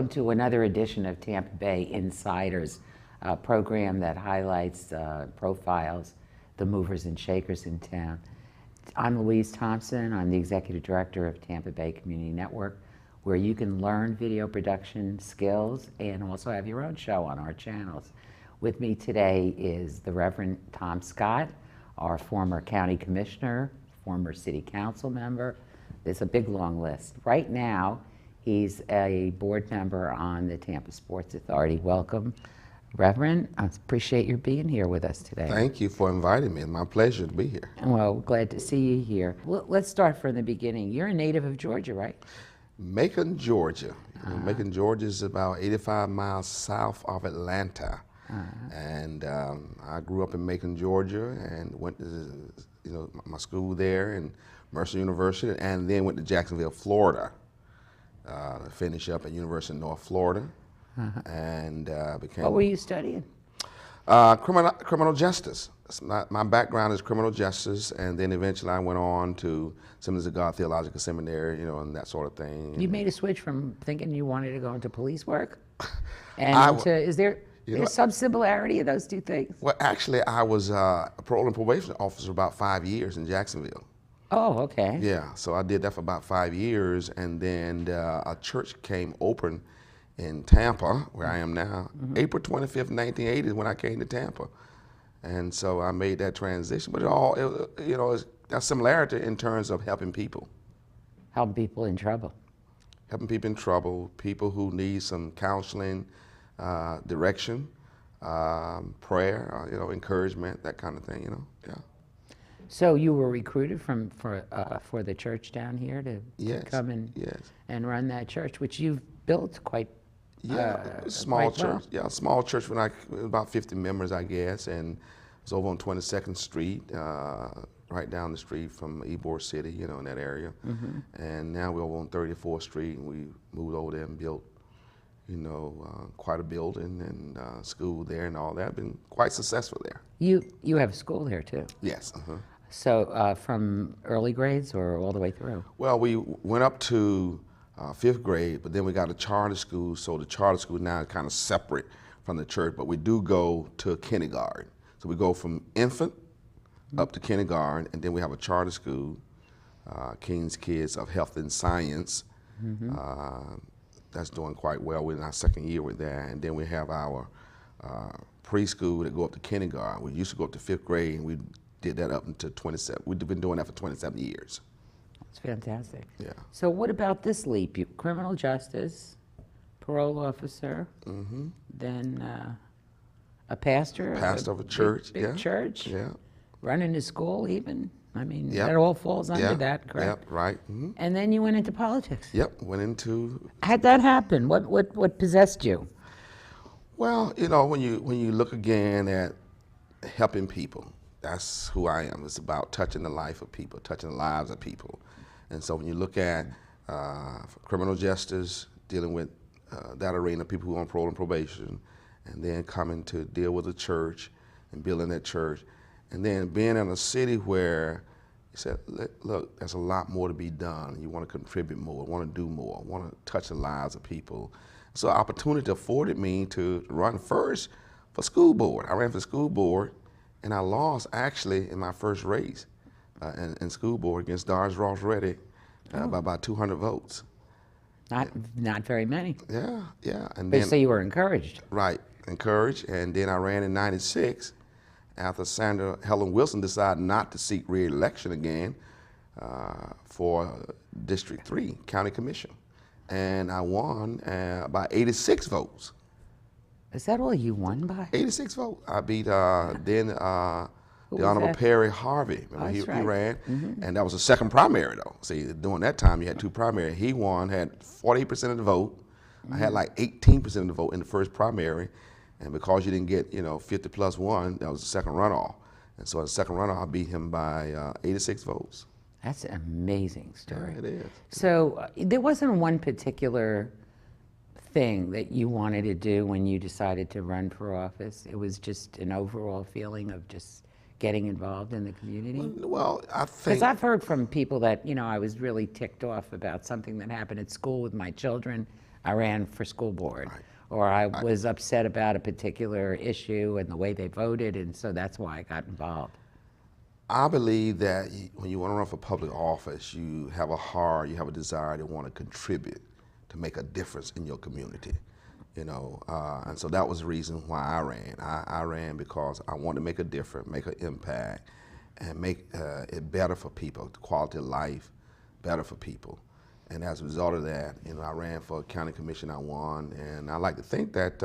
welcome to another edition of Tampa Bay Insiders, a program that highlights, profiles the movers and shakers in town. I'm Louise Thompson. I'm the Executive Director of Tampa Bay Community Network, where you can learn video production skills and also have your own show on our channels. With me today is the Reverend Tom Scott, our former county commissioner, former city council member. There's a big long list. Right now, he's a board member on the Tampa Sports Authority. Welcome, Reverend. I appreciate your being here with us today. Thank you for inviting me. It's my pleasure to be here. Well, glad to see you here. Well, let's start from the beginning. You're a native of Georgia, right? Macon, Georgia. Macon, Georgia is about 85 miles south of Atlanta. And I grew up in Macon, Georgia, and went to my school there and Mercer University, and then went to Jacksonville, Florida. Finish up at University of North Florida, and became. What were you studying? Criminal justice. My background is criminal justice, and then eventually I went on to Assemblies of God Theological Seminary, and that sort of thing. You made a switch from thinking you wanted to go into police work, and is there some similarity of those two things? Well, actually, I was a parole and probation officer about 5 years in Jacksonville. Oh, okay. Yeah, so I did that for about 5 years, and then a church came open in Tampa, where I am now. April 25th, 1980 is when I came to Tampa. And so I made that transition, but it's a similarity in terms of helping people. Helping people in trouble. Helping people in trouble, people who need some counseling, direction, prayer, encouragement, that kind of thing, yeah. So you were recruited for the church down here to come and run that church, which you've built quite. Small quite church. well. Yeah, small church when about 50 members, I guess, and it was over on 22nd Street, right down the street from Ybor City, in that area. And now we're over on 34th Street, and we moved over there and built, quite a building and school there and all that. Been quite successful there. You have a school there too. Yes. So from early grades or all the way through? Well, we went up to 5th grade, but then we got a charter school, so the charter school now is kind of separate from the church, but we do go to kindergarten. So we go from infant up to kindergarten, and then we have a charter school, King's Kids of Health and Science. That's doing quite well. We're in our 2nd year with that, and then we have our preschool that go up to kindergarten. We used to go up to 5th grade, and we did that up until 27. We've been doing that for 27 years. That's fantastic. Yeah. So what about this leap? Criminal justice, parole officer, then a pastor. Pastor of a church, big church. Yeah. Running a school even. I mean, that all falls under that, correct? Yep, right. And then you went into politics. Yep, went into. How'd that happen? What possessed you? Well, when you look again at helping people, that's who I am. It's about touching the life of people, touching the lives of people. And so when you look at criminal justice, dealing with that arena, people who are on parole and probation, and then coming to deal with the church and building that church, and then being in a city where you said, look, there's a lot more to be done. You want to contribute more, want to do more, want to touch the lives of people. So opportunity afforded me to run first for school board. I ran for school board, and I lost actually in my first race in school board against Dodge Ross Reddick by about 200 votes. Not very many. Yeah. And but then, so you were encouraged. Right, encouraged. And then I ran in 96 after Sandra Helen Wilson decided not to seek re-election again for District 3 County Commission. And I won by 86 votes. Is that all you won by? 86 votes. I beat the Honorable Perry Harvey. Remember, he ran, and that was the 2nd primary though. See, during that time you had 2 primaries. He won, had 48% of the vote. I had like 18% of the vote in the 1st primary, and because you didn't get 50 plus 1, that was the 2nd runoff. And so in the 2nd runoff, I beat him by 86 votes. That's an amazing story. Yeah, it is. So there wasn't one particular thing that you wanted to do when you decided to run for office? It was just an overall feeling of just getting involved in the community? Well, I think... Because I've heard from people that, I was really ticked off about something that happened at school with my children. I ran for school board, Right. or I was upset about a particular issue and the way they voted, and so that's why I got involved. I believe that when you want to run for public office, you have a desire to want to contribute, to make a difference in your community, and so that was the reason why I ran. I ran because I wanted to make a difference, make an impact, and make it better for people, the quality of life better for people. And as a result of that, I ran for a county commission. I won, and I like to think that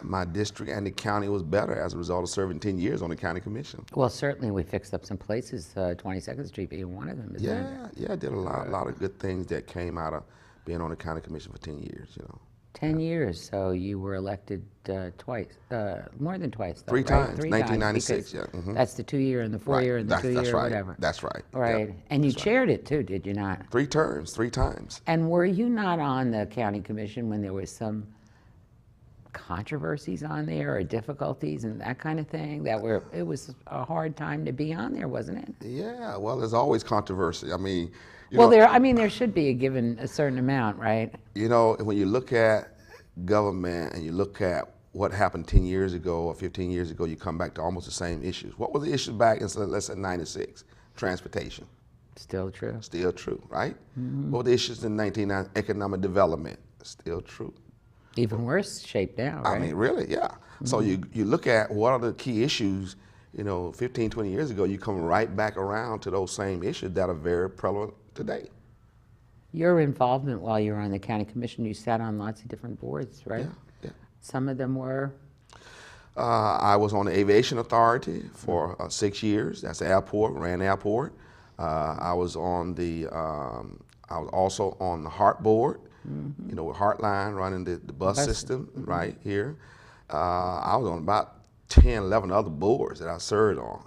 my district and the county was better as a result of serving 10 years on the county commission. Well, certainly we fixed up some places, 22nd Street being one of them, isn't it? Yeah, I did a lot of good things that came out of being on the county commission for 10 years, 10 years, so you were elected twice, more than twice, though, Three right? times, 1996, 1996, yeah. Mhm. That's the 2-year and the 4-year and the That's 2-year, right. whatever. That's right. Right, Yep. and you That's right. chaired it too, did you not? 3 terms, 3 times. And were you not on the county commission when there was some controversies on there or difficulties and that kind of thing it was a hard time to be on there, wasn't it? Yeah, well, there's always controversy. I mean, there should be a certain amount, right? when you look at government and you look at what happened 10 years ago or 15 years ago, you come back to almost the same issues. What were the issues back in, let's say, 96? Transportation. Still true. Still true, right? Mm-hmm. What were the issues in 1990? Economic development. Still true. Even worse shape now, right? I mean, really, yeah. Mm-hmm. So you look at what are the key issues, 15, 20 years ago, you come right back around to those same issues that are very prevalent today. Your involvement while you were on the county commission, you sat on lots of different boards, right? Yeah. Some of them were? I was on the Aviation Authority for 6 years. That's the airport, ran the airport. I was also on the Heart Board, with Heartline running the bus system right here. I was on about 10, 11 other boards that I served on,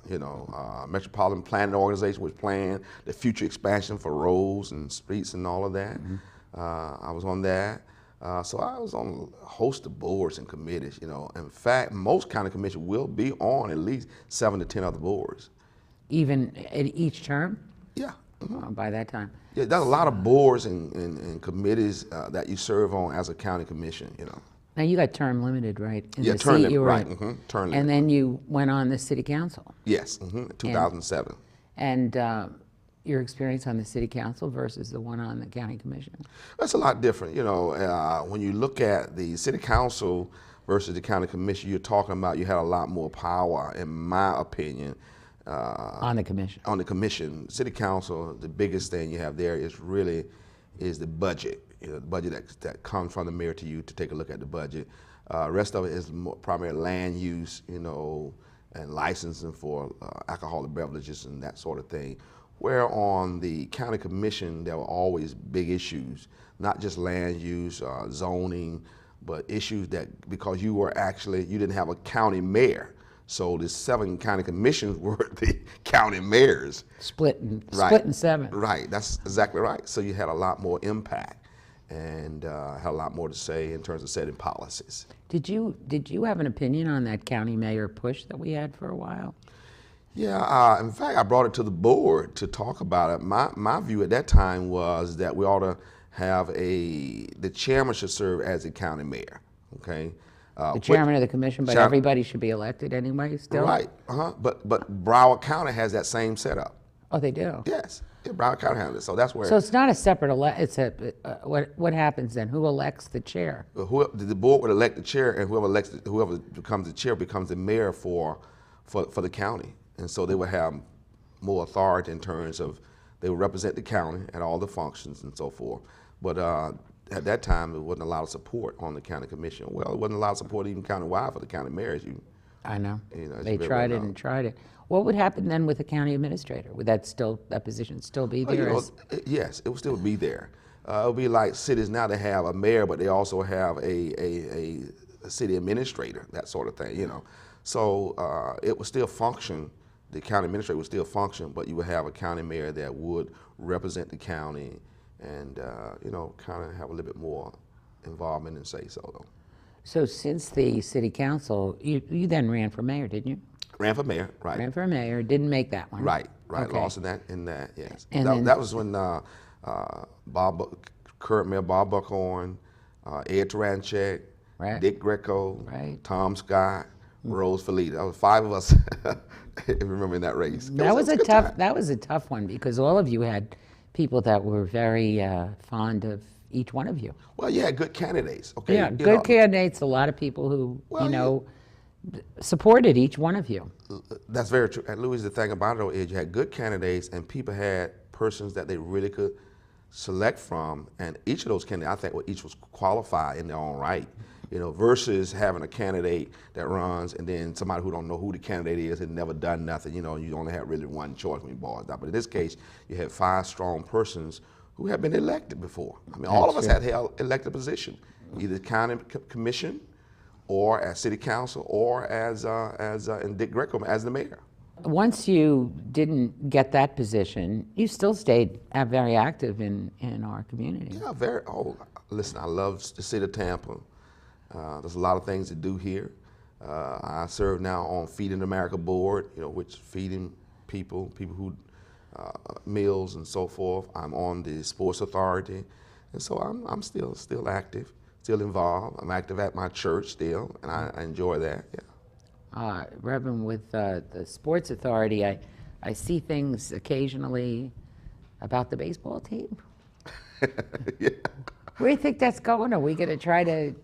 Metropolitan Planning Organization was planning the future expansion for roads and streets and all of that. I was on that. So I was on a host of boards and committees, In fact, most county commissions will be on at least 7 to 10 other boards. Even at each term? Yeah. By that time? Yeah, there's a lot of boards and committees that you serve on as a county commission, Now you got term limited, right? In Yeah, the term seat limit, you were right, in. term limit. And then you went on the city council. Yes, 2007. And your experience on the city council versus the one on the county commission? That's a lot different, when you look at the city council versus the county commission, you're talking about you had a lot more power, in my opinion. On the commission? On the commission. City council, the biggest thing you have there is the budget. The budget that comes from the mayor to you to take a look at the budget. Rest of it is primarily land use, and licensing for alcoholic beverages and that sort of thing. Where on the county commission, there were always big issues, not just land use, zoning, but issues that, because you didn't have a county mayor. So the 7 county commissions were the county mayors. Split in 7. Right, that's exactly right. So you had a lot more impact and had a lot more to say in terms of setting policies. Did you have an opinion on that county mayor push that we had for a while? Yeah, in fact, I brought it to the board to talk about it. My view at that time was that we ought to have the chairman should serve as the county mayor, okay? The chairman of the commission, but everybody should be elected anyway still? Right, but Broward County has that same setup. Oh, they do? Yes, yeah, Broward County has it, so that's where. So it's not a separate what happens then? Who elects the chair? The board would elect the chair, and whoever becomes the chair becomes the mayor for the county. And so they would have more authority in terms of, they would represent the county at all the functions and so forth. But at that time, there wasn't a lot of support on the county commission. Well, it wasn't a lot of support even countywide for the county mayors. I know. They tried it and tried it. What would happen then with the county administrator? Would that position still be there? Yes, it would still be there. It would be like cities now, they have a mayor, but they also have a city administrator, that sort of thing, So it would still function. The county administrator would still function, but you would have a county mayor that would represent the county and, kind of have a little bit more involvement and say so, though. So since the city council, you then ran for mayor, didn't you? Ran for mayor, right. Ran for mayor, didn't make that one. Right, Okay. lost in that, yes. And That was when current Mayor Bob Buckhorn, Ed Taranchek, Right. Dick Greco, Right. Tom Scott, Rose Felita. That was 5 of us, if you remember, in that race. That was a good tough. time. That was a tough one because all of you had people that were very fond of each one of you. Well, you had good candidates. Okay. Yeah, you good know, candidates. A lot of people who Well, supported each one of you. That's very true. And Louis, the thing about it though is you had good candidates and people had persons that they really could select from, and each of those candidates, I think, well, each was qualified in their own right. You know, versus having a candidate that runs and then somebody who don't know who the candidate is and never done nothing. You know, you only have really one choice when you boil it down. But in this case, you had 5 strong persons who have been elected before. I mean, all of us had held elected position, either county commission, or as city council, or as in Dick Greco as the mayor. Once you didn't get that position, you still stayed very active in our community. Yeah, very. Oh, listen, I love the city of Tampa. There's a lot of things to do here. I serve now on Feeding America board, you know, which feeding people who meals and so forth. I'm on the sports authority, and so I'm still active, still involved. I'm active at my church still, and I enjoy that. Yeah. Reverend, with the sports authority, I see things occasionally about the baseball team. Yeah. Where do you think that's going? Are we going to try to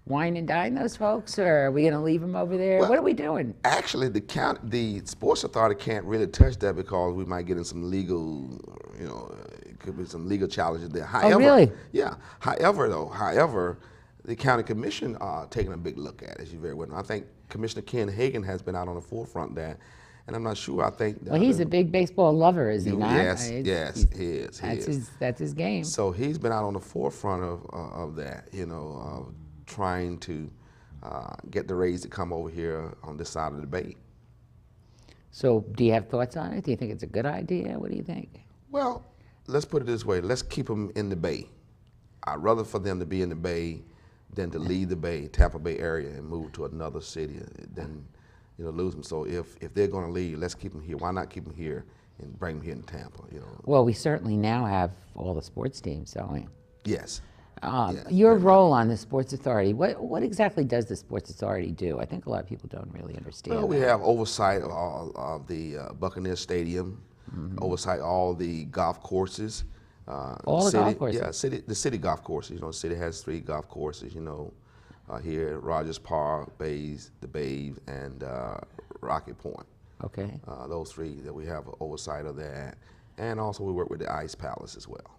wine and dine those folks, or are we going to leave them over there? Well, what are we doing? Actually, the sports authority can't really touch that because we might get in some legal, you know, it could be some legal challenges there. However, really? Yeah. However, the county commission are taking a big look at it, as you very well know. I think Commissioner Ken Hagan has been out on the forefront of that, and I'm not sure. I think. Well, he's a big baseball lover, is he not? Yes, yes, he is. That's his game. So he's been out on the forefront of that, you know, of trying to get the Rays to come over here on this side of the bay. So do you have thoughts on it? Do you think it's a good idea? What do you think? Well, let's put it this way. Let's keep them in the bay. I'd rather for them to be in the bay than to leave the bay, Tampa Bay area, and move to another city than, you know, lose them. So if they're going to leave, let's keep them here. Why not keep them here and bring them here in Tampa, you know? Well, we certainly now have all the sports teams, don't we? Yes. Your role on the Sports Authority, what exactly does the Sports Authority do? I think a lot of people don't really understand. Well, we that. have oversight of the Buccaneer Stadium, oversight all the golf courses. All the golf courses? Yeah, the city golf courses. You know, the city has 3 golf courses, you know, here at Rogers Park, the Bays, and Rocky Point. Okay. Those 3 that we have oversight of that. And also we work with the Ice Palace as well.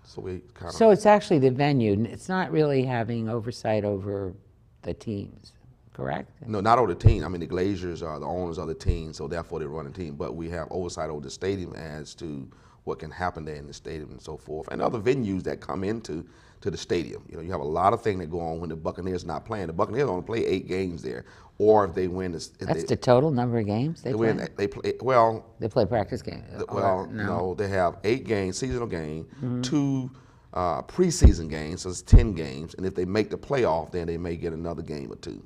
So we kind of. So it's actually the venue. It's not really having oversight over the teams, correct? No, not over the team. I mean, the Glaziers are the owners of the team, so therefore they run the team. But we have oversight over the stadium as to what can happen there in the stadium and so forth, and other venues that come into the stadium. You know, you have a lot of things that go on when the Buccaneers not playing. The Buccaneers only play 8 games there, or if they win, That's the total number of games they play? They play well. They play practice games. Well, no, they have 8 games, seasonal game, 2 preseason games, so it's 10 games, and if they make the playoff, then they may get another game or 2.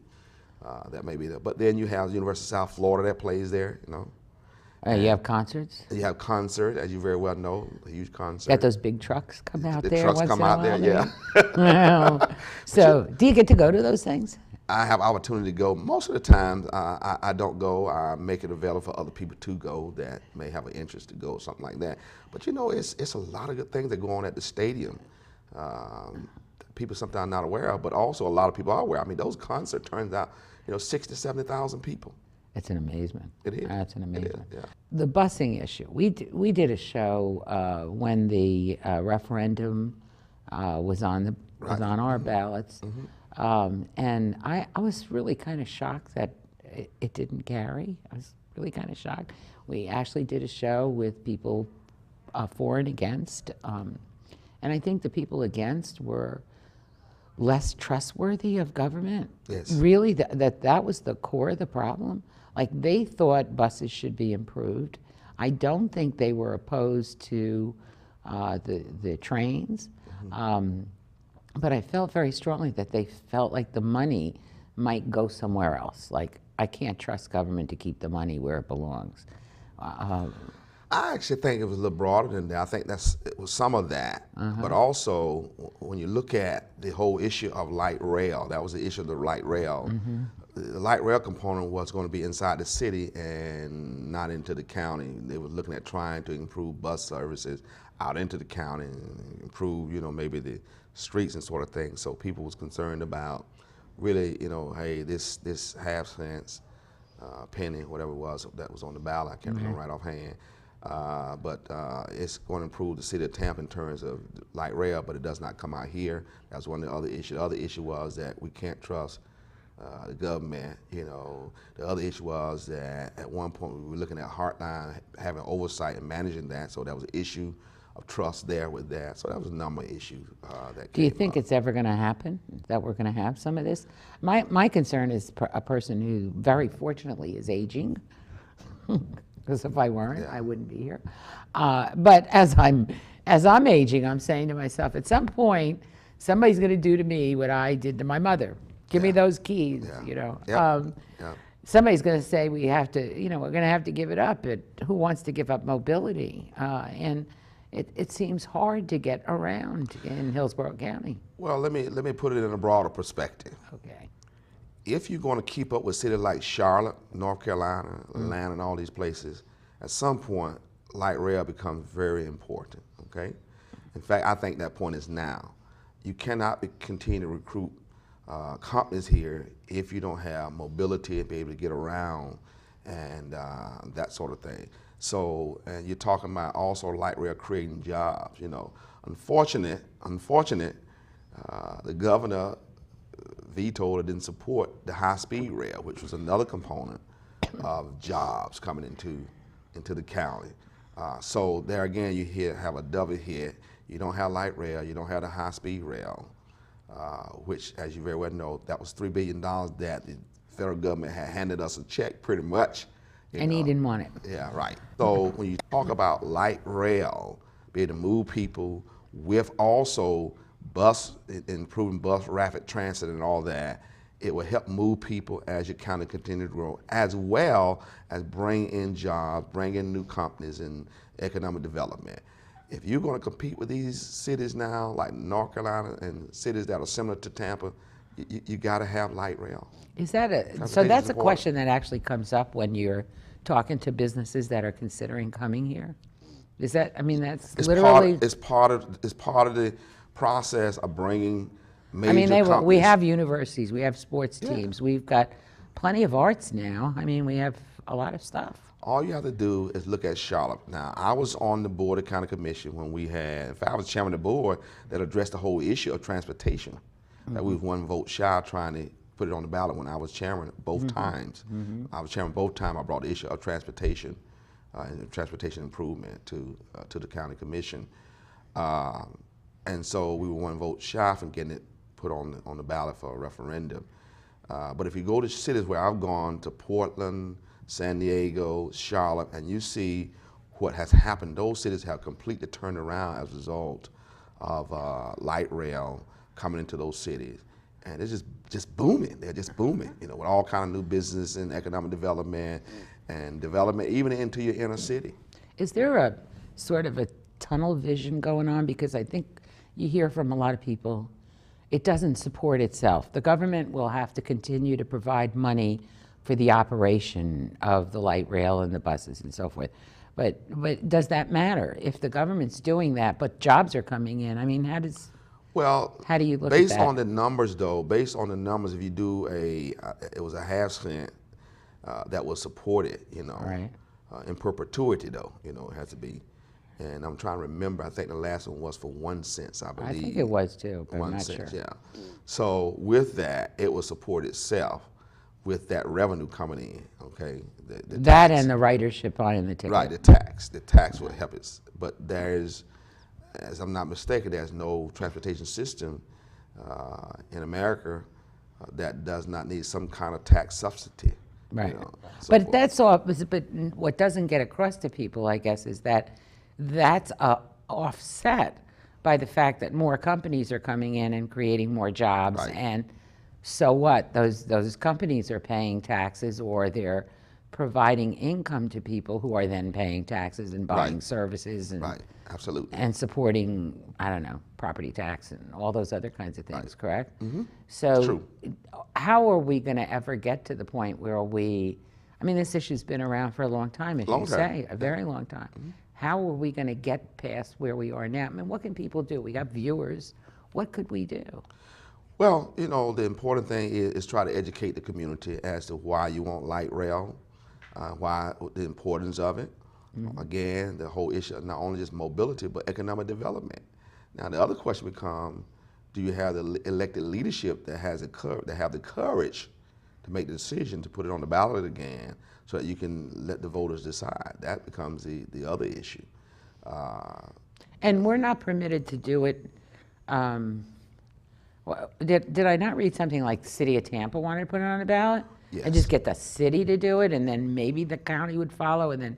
That may be there. But then you have the University of South Florida that plays there, you know. You have concerts? You have concert, as you very well know, a huge concert. Got those big trucks come out the there trucks once come in a out there, while, yeah. Well, so do you get to go to those things? I have opportunity to go. Most of the time, I don't go. I make it available for other people to go that may have an interest to go or something like that. But you know, it's a lot of good things that go on at the stadium. People sometimes not aware of, but also a lot of people are aware. I mean, those concerts turns out, you know, 60,000 to 70,000 people. It's an amazement. It is. That's an amazement. It is, yeah. The busing issue. We did a show when the referendum was on our ballots, and I was really kind of shocked that it didn't carry. I was really kind of shocked. We actually did a show with people for and against, and I think the people against were less trustworthy of government. Yes. Really, that was the core of the problem. Like, they thought buses should be improved. I don't think they were opposed to the trains, but I felt very strongly that they felt like the money might go somewhere else. Like, I can't trust government to keep the money where it belongs. I actually think it was a little broader than that. I think it was some of that, but also when you look at the whole issue of light rail, that was the issue of the light rail. The light rail component was going to be inside the city and not into the county. They were looking at trying to improve bus services out into the county and improve, maybe the streets and sort of thing. So people was concerned about really, hey, this half cents, penny, whatever it was that was on the ballot. I can't remember right offhand. But it's going to improve the city of Tampa in terms of light rail, but it does not come out here. That's one of the other issues. The other issue was that we can't trust the government. The other issue was that at one point we were looking at Heartline having oversight and managing that, so that was an issue of trust there with that. So that was a number of issues that Do you came think up. it's ever going to happen, that we're going to have some of this? My concern is a person who very fortunately is aging, because if I weren't, I wouldn't be here. But as I'm aging, I'm saying to myself, at some point, somebody's going to do to me what I did to my mother. Give me those keys, Yep. Somebody's going to say we have to, we're going to have to give it up. Who wants to give up mobility? And it seems hard to get around in Hillsborough County. Well, let me put it in a broader perspective. Okay. If you're going to keep up with cities like Charlotte, North Carolina, Atlanta, and all these places, at some point, light rail becomes very important, okay? In fact, I think that point is now. You cannot continue to recruit companies here if you don't have mobility and be able to get around and that sort of thing. So, and you're talking about also light rail creating jobs, Unfortunate, the governor vetoed or didn't support the high-speed rail, which was another component of jobs coming into the county. So there again, you have a double hit. You don't have light rail, you don't have the high-speed rail, which, as you very well know, that was $3 billion that the federal government had handed us a check pretty much. And he didn't want it. Yeah, right. So when you talk about light rail, be able to move people with also improving bus rapid transit and all that, it will help move people as your county continue to grow, as well as bring in jobs, bring in new companies and economic development. If you're going to compete with these cities now, like North Carolina and cities that are similar to Tampa, you got to have light rail. Is that that's a question that actually comes up when you're talking to businesses that are considering coming here? Is that, that's literally... It's part of the process of bringing major companies. We have universities, we have sports teams, we've got plenty of arts now. We have a lot of stuff. All you have to do is look at Charlotte. Now, I was on the board of county commission when we had, in fact, I was chairman of the board that addressed the whole issue of transportation. That we was one vote shy trying to put it on the ballot when I was chairman both times. I was chairman both times. I brought the issue of transportation and transportation improvement to the county commission. And so we were one vote shy from getting it put on the ballot for a referendum. But if you go to cities where I've gone, to Portland, San Diego, Charlotte, and you see what has happened, those cities have completely turned around as a result of light rail coming into those cities. And it's just booming. They're just booming, with all kind of new business and economic development and development even into your inner city. Is there a sort of a tunnel vision going on? Because I think you hear from a lot of people, it doesn't support itself. The government will have to continue to provide money for the operation of the light rail and the buses and so forth. But does that matter if the government's doing that, but jobs are coming in? How do you look at that? Based on the numbers, though, if you do it was a half cent that was supported, Right. In perpetuity, though, it has to be. And I'm trying to remember, I think the last one was for 1 cent, I believe. I think it was too, but I'm 1 not cent, sure. yeah. So with that, it will support itself with that revenue coming in, okay? The That tax. and the ridership on the ticket. Right, the tax will help it. But there's, as I'm not mistaken, there's no transportation system in America that does not need some kind of tax subsidy. Right. So But forth. that's all. But what doesn't get across to people, I guess, is that that's offset by the fact that more companies are coming in and creating more jobs. Right. And so what? Those companies are paying taxes, or they're providing income to people who are then paying taxes and buying Right. services and Right, absolutely. and supporting, I don't know, property tax and all those other kinds of things, Right. correct? Mm-hmm. So True. how are we going to ever get to the point where I mean, this issue's been around for a long time, as Long you time. say, a very long time. How are we going to get past where we are now? I mean, what can people do? We got viewers. What could we do? Well, you know, the important thing is try to educate the community as to why you want light rail, why the importance of it. Again, the whole issue of not only just mobility, but economic development. Now, the other question becomes, do you have the elected leadership that has the courage to make the decision to put it on the ballot again so that you can let the voters decide? That becomes the other issue. And we're not permitted to do it. Did I not read something like the city of Tampa wanted to put it on the ballot? Yes. And just get the city to do it, and then maybe the county would follow, and then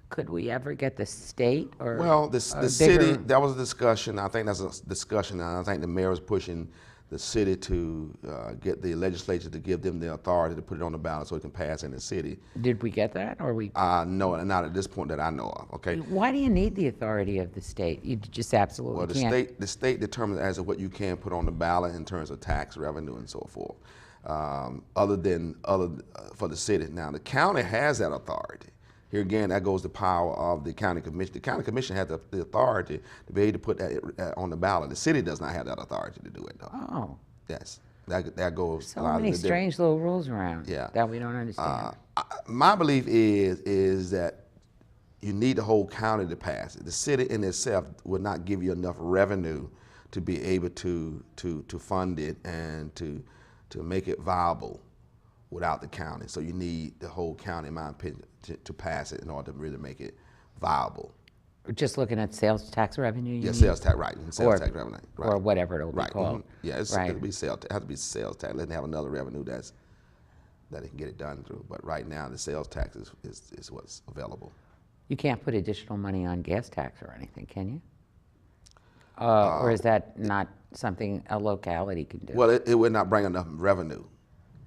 could we ever get the state or Well, the a city, bigger- that was a discussion. I think that's a discussion, and I think the mayor was pushing the city to get the legislature to give them the authority to put it on the ballot so it can pass in the city. Did we get that, or we? No, not at this point that I know of, okay? Why do you need the authority of the state? You just absolutely Well, can't. the state determines as to what you can put on the ballot in terms of tax revenue and so forth. For the city. Now, the county has that authority. Here again, that goes the power of the county commission. The county commission has the authority to be able to put that on the ballot. The city does not have that authority to do it, though. Oh, Yes, that goes. so many strange little rules around Yeah. that we don't understand. My belief is that you need the whole county to pass it. The city in itself would not give you enough revenue to be able to fund it and to make it viable without the county. So you need the whole county, in my opinion, to pass it in order to really make it viable. Just looking at sales tax revenue. You Yeah, mean? sales tax, right? Sales Or- tax revenue, right? or whatever it'll be Right. called. Yeah, Right. it'll be sales. It has to be sales tax. Let them have another revenue that they can get it done through. But right now, the sales tax is what's available. You can't put additional money on gas tax or anything, can you? Or is that not something a locality can do? Well, it would not bring enough revenue.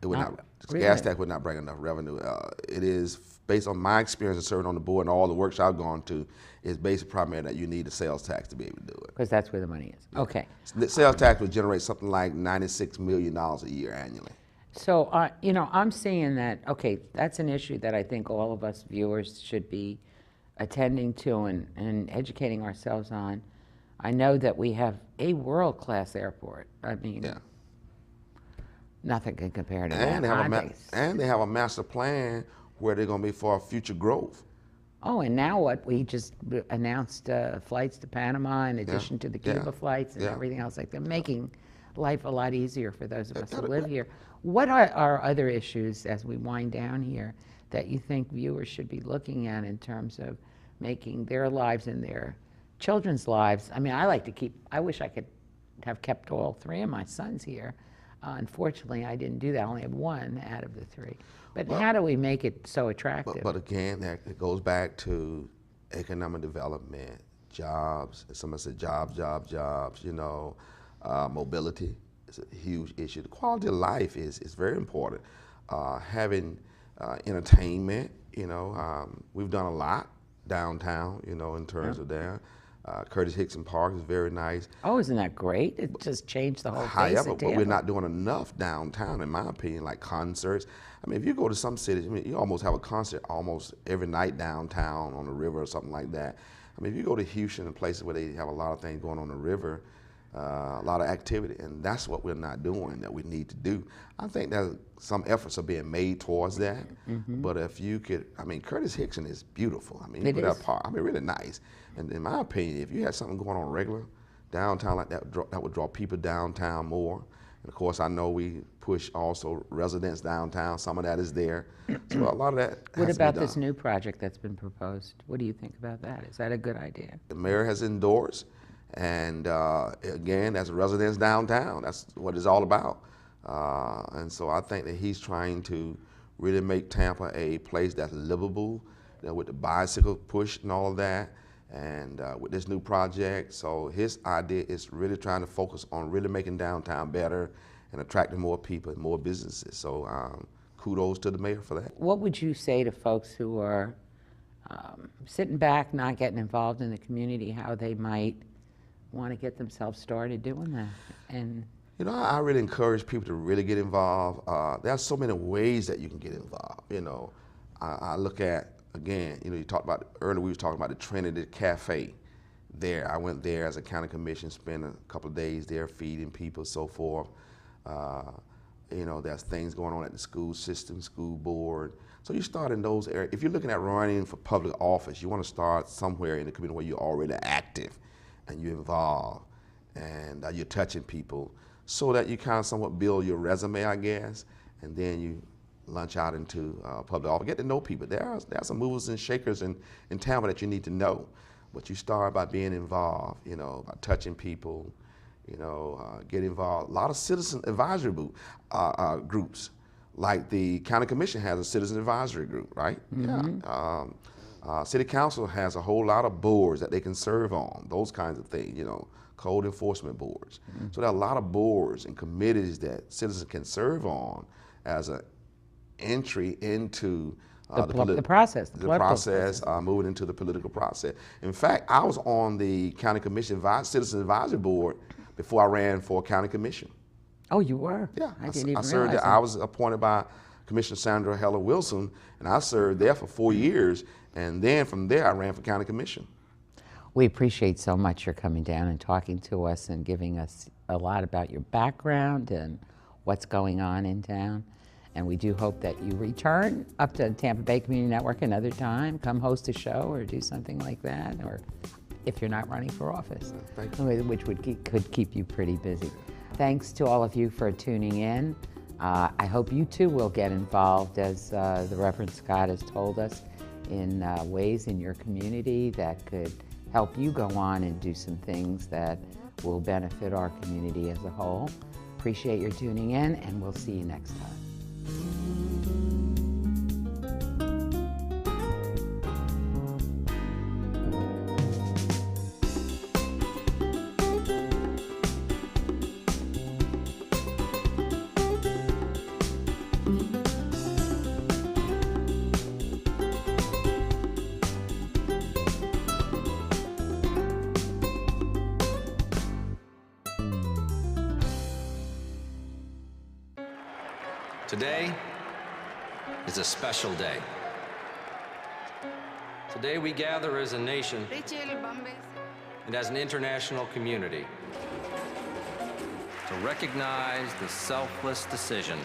It would Not not. really? Gas tax would not bring enough revenue. It is based on my experience of serving on the board and all the works I've gone to. Is based primarily that you need a sales tax to be able to do it. Because that's where the money is. Okay. The sales tax would generate something like $96 million a year annually. So, I'm seeing that, okay, that's an issue that I think all of us viewers should be attending to and educating ourselves on. I know that we have a world-class airport. I mean, Yeah. nothing can compare to that. And they have I think. and they have a master plan where they're going to be for future growth. Oh, and now what? We just announced flights to Panama in addition to the Cuba flights and Yeah. everything else. Like, they're making life a lot easier for those of us who live here. What are our other issues as we wind down here that you think viewers should be looking at in terms of making their lives and their children's lives? I mean, I wish I could have kept all three of my sons here. Unfortunately, I didn't do that. I only have one out of the three. But how do we make it so attractive? But again, it goes back to economic development, jobs. Somebody said jobs. Mobility is a huge issue. The quality of life is very important. Having entertainment, we've done a lot downtown, in terms of that. Curtis Hickson Park is very nice. Oh, isn't that great? It just changed the whole face However, of but we're Tampa. not doing enough downtown, in my opinion, like concerts. I mean, if you go to some cities, you almost have a concert almost every night downtown on the river or something like that. I mean, if you go to Houston and places where they have a lot of things going on the river, a lot of activity, and that's what we're not doing that we need to do. I think that some efforts are being made towards that, but if you could, Curtis Hickson is beautiful. It put that is. park, really nice. And in my opinion, if you had something going on regular downtown like that, that would draw people downtown more. And of course, I know we push also residents downtown. Some of that is there. So a lot of that What has about to be this done. new project that's been proposed? What do you think about that? Is that a good idea? The mayor has endorsed, and again, as residents downtown, that's what it's all about. And so I think that he's trying to really make Tampa a place that's livable, with the bicycle push and all of that, and with this new project. So his idea is really trying to focus on really making downtown better and attracting more people and more businesses. So kudos to the mayor for that. What would you say to folks who are sitting back, not getting involved in the community, how they might want to get themselves started doing that? And you know, I really encourage people to really get involved. There are so many ways that you can get involved. You know, I look at, again, you know, you talked about, earlier we were talking about the Trinity Cafe there. I went there as a county commission, spent a couple of days there feeding people, so forth. You know, there's things going on at the school system, school board. So you start in those areas. If you're looking at running for public office, you want to start somewhere in the community where you're already active and you're involved and you're touching people, so that you kind of somewhat build your resume, I guess, and then you launch out into public office. Get to know people. There are some movers and shakers in Tampa that you need to know, but you start by being involved, you know, by touching people, you know, get involved. A lot of citizen advisory groups, like the county commission has a citizen advisory group, right? Yeah. City council has a whole lot of boards that they can serve on, those kinds of things, you know, code enforcement boards. So there are a lot of boards and committees that citizens can serve on as an entry into the process. Moving into the political process. In fact, I was on the county commission citizen advisory board before I ran for county commission. Oh, you were? Yeah, I didn't even served realize there. I was appointed by Commissioner Sandra Heller Wilson, and I served there for 4 years, and then from there I ran for county commission. We appreciate so much your coming down and talking to us and giving us a lot about your background and what's going on in town. And we do hope that you return up to Tampa Bay Community Network another time, come host a show or do something like that, or if you're not running for office, which could keep you pretty busy. Thanks to all of you for tuning in. I hope you too will get involved, as the Reverend Scott has told us, in ways in your community that could help you go on and do some things that will benefit our community as a whole. Appreciate your tuning in, and we'll see you next time. Today is a special day. Today we gather as a nation and as an international community to recognize the selfless decision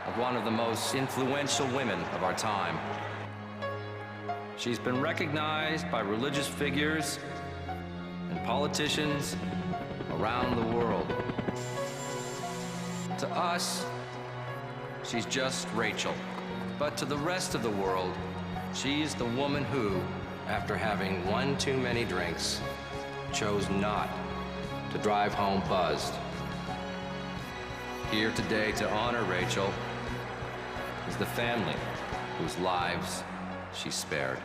of one of the most influential women of our time. She's been recognized by religious figures and politicians around the world. To us, she's just Rachel. But to the rest of the world, she's the woman who, after having one too many drinks, chose not to drive home buzzed. Here today to honor Rachel is the family whose lives she spared.